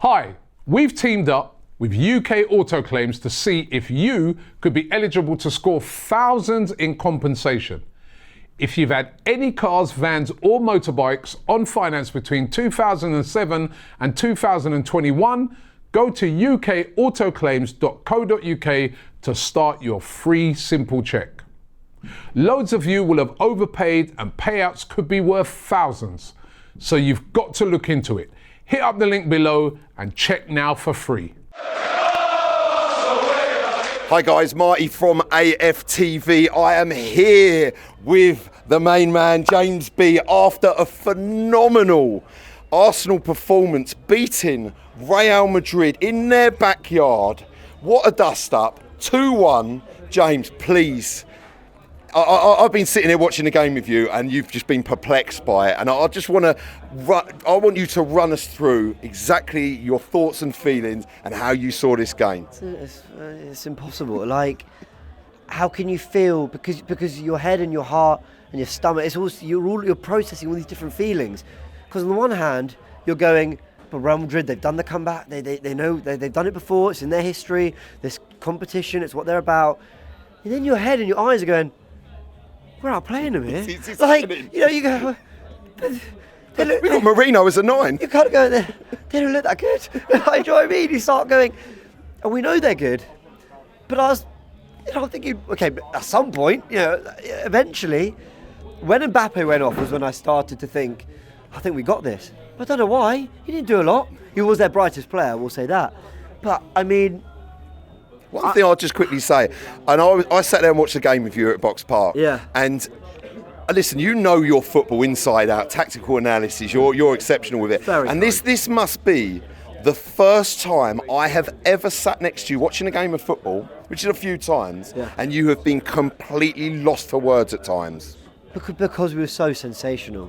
Hi, we've teamed up with UK Auto Claims to see if you could be eligible to score thousands in compensation. If you've had any cars, vans or motorbikes on finance between 2007 and 2021, go to ukautoclaims.co.uk to start your free simple check. Loads of you will have overpaid and payouts could be worth thousands, so you've got to look into it. Hit up the link below and check now for free. Hi guys, Marty from AFTV. I am here with the main man, James B, after a phenomenal Arsenal performance, beating Real Madrid in their backyard. What a dust-up, 2-1. James, please. I've been sitting here watching the game with you and you've just been perplexed by it, and I just want you to run us through exactly your thoughts and feelings and how you saw this game. It's impossible. Like, how can you feel, because your head and your heart and your stomach, you're processing all these different feelings. Because on the one hand you're going, but Real Madrid, they've done the comeback, they know they've done it before, it's in their history, this competition, it's what they're about. And then your head and your eyes are going, we're out playing them here. It's like, you know, you go, we got Marino as a 9. You kind of go, they don't look that good. Like, do you know what I mean? You start going, and we know they're good. But I'm thinking, okay, but at some point, eventually, when Mbappe went off was when I started to think, I think we got this. I don't know why. He didn't do a lot. He was their brightest player, we'll say that. But, I mean, one thing I'll just quickly say, and I sat there and watched the game with you at Box Park. Yeah. And listen, you know your football inside out, tactical analysis. You're exceptional with it. Very and kind. this must be the first time I have ever sat next to you watching a game of football, which is a few times, and you have been completely lost for words at times. Because we were so sensational.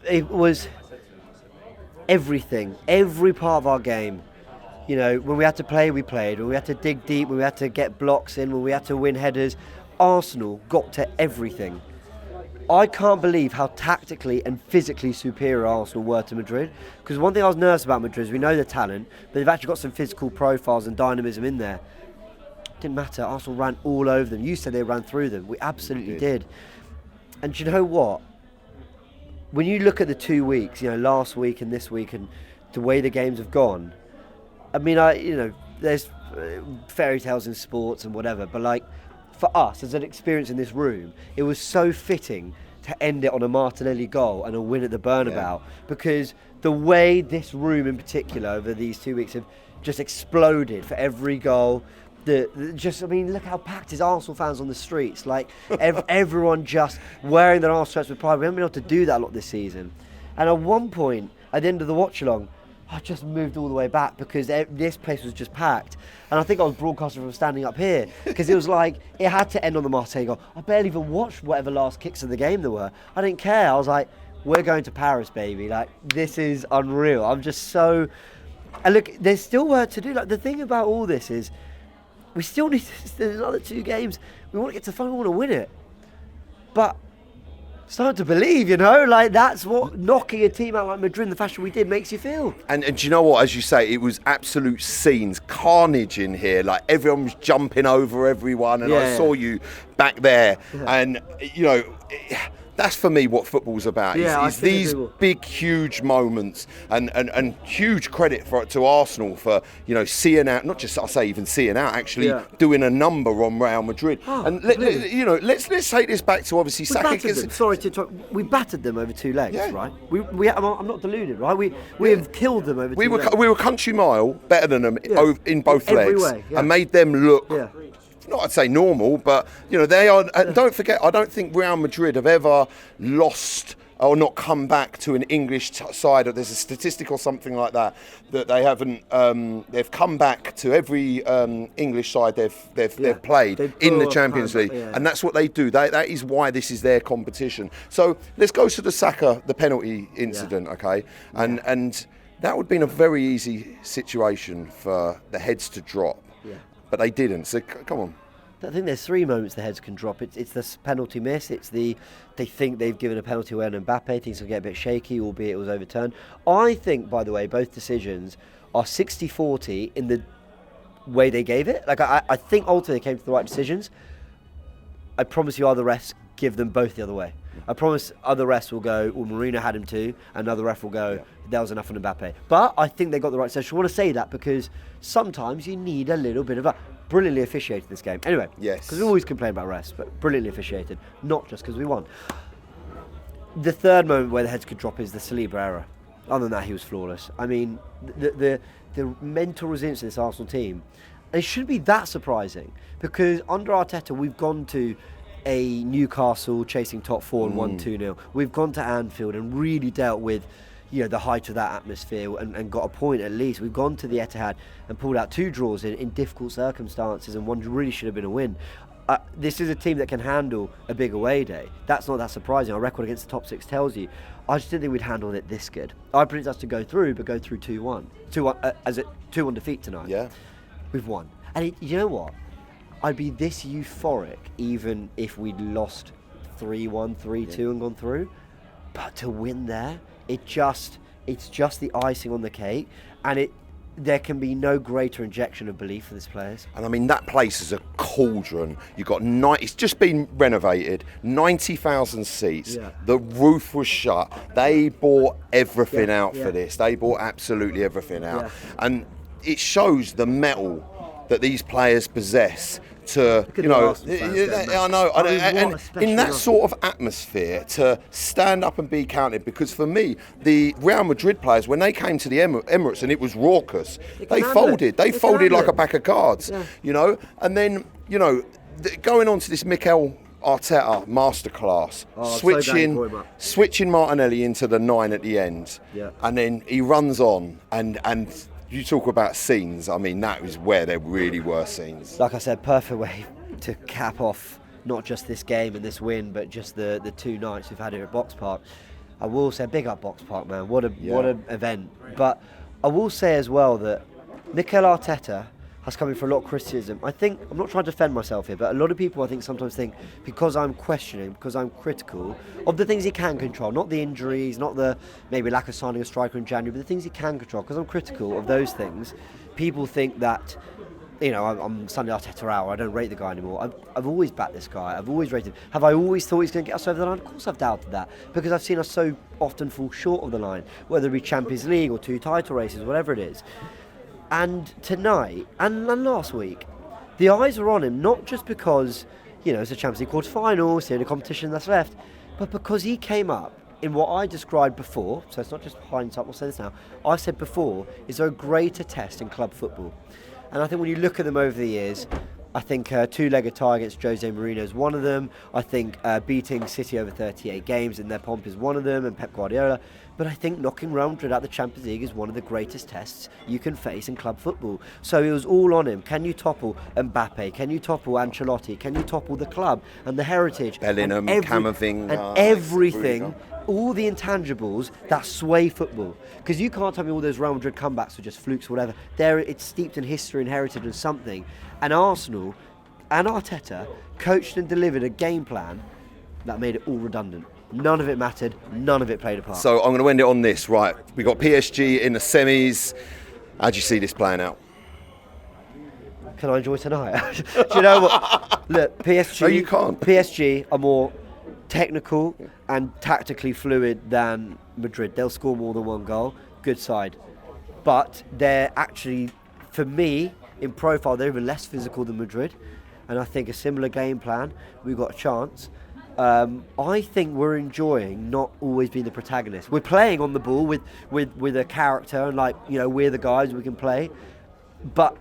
It was everything, every part of our game. You know, when we had to play, we played. When we had to dig deep, when we had to get blocks in, when we had to win headers, Arsenal got to everything. I can't believe how tactically and physically superior Arsenal were to Madrid. Because one thing I was nervous about Madrid is we know the talent, but they've actually got some physical profiles and dynamism in there. Didn't matter. Arsenal ran all over them. You said they ran through them. We absolutely did. And do you know what? When you look at the 2 weeks, last week and this week, and the way the games have gone, I mean, there's fairy tales in sports and whatever, but like for us as an experience in this room, it was so fitting to end it on a Martinelli goal and a win at the Bernabeu, because the way this room in particular over these 2 weeks have just exploded for every goal. Look how packed is Arsenal fans on the streets. Like everyone just wearing their Arsenal shirts with pride. We haven't been able to do that a lot this season. And at one point, at the end of the watch along, I just moved all the way back because this place was just packed. And I think I was broadcasting from standing up here because it was like, it had to end on the Marseille goal. I barely even watched whatever last kicks of the game there were. I didn't care. I was like, we're going to Paris, baby. Like, this is unreal. I'm just so... And look, there's still work to do. Like, the thing about all this is, we still need there's another 2 games. We want to get to the final, we want to win it. But starting to believe, like that's what knocking a team out like Madrid in the fashion we did makes you feel. And do you know what, as you say, it was absolute scenes, carnage in here. Like everyone was jumping over everyone, and I saw you back there. And, that's for me what football's about. Is these big, huge moments, and huge credit to Arsenal for seeing out, not just seeing out, actually doing a number on Real Madrid. And let's take this back to obviously Saka. Sorry to talk. We battered them over 2 legs, right? I'm not deluded, right? We have killed them over 2 legs. We were country mile better than them in both legs, and made them look. Not I'd say normal, but they are. Don't forget, I don't think Real Madrid have ever lost or not come back to an English side. Or there's a statistic or something like that they haven't. They've come back to every English side they've played in the Champions League, and that's what they do. That is why this is their competition. So let's go to the penalty incident, okay? And that would have been a very easy situation for the heads to drop. But they didn't, so come on. I think there's 3 moments the heads can drop. It's the penalty miss, it's they think they've given a penalty when Mbappe thinks he'll get a bit shaky, albeit it was overturned. I think, by the way, both decisions are 60-40 in the way they gave it. Like I think ultimately they came to the right decisions. I promise you other refs give them both the other way. I promise other refs will go, well, Mourinho had him too, and another ref will go, that was enough on Mbappe. But I think they got the right decision. I want to say that because sometimes you need a little bit of a brilliantly officiated this game. Anyway, because we always complain about refs, but brilliantly officiated, not just because we won. The third moment where the heads could drop is the Saliba error. Other than that, he was flawless. I mean, the mental resilience of this Arsenal team, and it shouldn't be that surprising because under Arteta, we've gone to a Newcastle chasing top four and won 2-0. We've gone to Anfield and really dealt with, the height of that atmosphere and got a point at least. We've gone to the Etihad and pulled out 2 draws in difficult circumstances, and one really should have been a win. This is a team that can handle a big away day. That's not that surprising. Our record against the top 6 tells you. I just didn't think we'd handle it this good. I predicted us to go through, but go through 2-1. 2-1 as a 2-1 defeat tonight. Yeah. We've won. And you know what? I'd be this euphoric even if we'd lost 3-1, 3-2 and gone through. But to win there, it's just the icing on the cake, and there can be no greater injection of belief for these players. And I mean, that place is a cauldron. You've got it's just been renovated, 90,000 seats. Yeah. The roof was shut. They bought everything out for this. They bought absolutely everything out. Yeah. And it shows the mettle that these players possess to, I know, and in that sort of atmosphere to stand up and be counted, because for me, the Real Madrid players, when they came to the Emirates and it was raucous, they folded like a pack of cards, and then, going on to this Mikel Arteta masterclass, switching Martinelli into the 9 at the end, and then he runs on and you talk about scenes. I mean, that was where there really were scenes. Like I said, perfect way to cap off not just this game and this win, but just the 2 nights we've had here at Box Park. I will say, big up Box Park, man. What an event. But I will say as well that Mikel Arteta has come in for a lot of criticism. I think, I'm not trying to defend myself here, but a lot of people I think sometimes think because I'm questioning, because I'm critical of the things he can control, not the injuries, not the maybe lack of signing a striker in January, but the things he can control, because I'm critical of those things, people think that, I'm Sunday Arteta out, I don't rate the guy anymore. I've always backed this guy, I've always rated him. Have I always thought he's going to get us over the line? Of course I've doubted that, because I've seen us so often fall short of the line, whether it be Champions League or 2 title races, whatever it is. And tonight, and last week, the eyes are on him, not just because, it's a Champions League quarter-final, it's the only competition that's left, but because he came up in what I described before, so it's not just hindsight, we'll say this now, I said before, is there a greater test in club football? And I think when you look at them over the years, I think 2-legged tie against Jose Mourinho is one of them. I think beating City over 38 games in their pomp is one of them, and Pep Guardiola. But I think knocking Real Madrid out the Champions League is one of the greatest tests you can face in club football. So it was all on him. Can you topple Mbappe? Can you topple Ancelotti? Can you topple the club and the heritage? Bellingham, Camavinga, and everything. All the intangibles that sway football. Because you can't tell me all those Real Madrid comebacks were just flukes or whatever. It's steeped in history and heritage and something. And Arsenal and Arteta coached and delivered a game plan that made it all redundant. None of it mattered. None of it played a part. So I'm going to end it on this. Right, we got PSG in the semis. How do you see this playing out? Can I enjoy tonight? Do you know what? Look, PSG. No, you can't. PSG are more technical and tactically fluid than Madrid. They'll score more than 1 goal. Good side. But they're actually, for me, in profile, they're even less physical than Madrid. And I think a similar game plan, we've got a chance. I think we're enjoying not always being the protagonist. We're playing on the ball with a character and we're the guys, we can play. But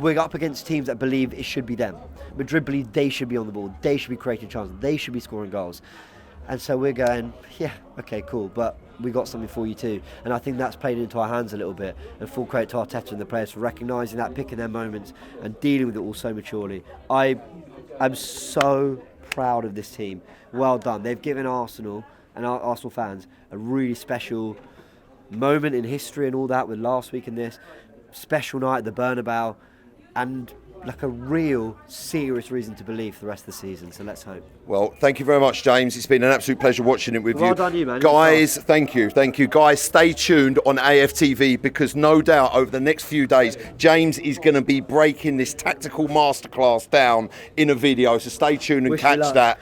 we're up against teams that believe it should be them. Madrid believe they should be on the ball, they should be creating chances, they should be scoring goals. And so we're going, yeah, okay, cool, but we got something for you too. And I think that's played into our hands a little bit. And full credit to Arteta and the players for recognising that, picking their moments and dealing with it all so maturely. I'm so proud of this team. Well done. They've given Arsenal and our Arsenal fans a really special moment in history and all that with last week and this. Special night at the Bernabeu. And like a real serious reason to believe for the rest of the season. So let's hope. Well, thank you very much, James. It's been an absolute pleasure watching it with you. Well done, you, man. Guys, thank you. Guys, stay tuned on AFTV, because no doubt over the next few days, James is going to be breaking this tactical masterclass down in a video. So stay tuned and catch that.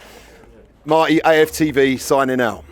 Marty, AFTV, signing out.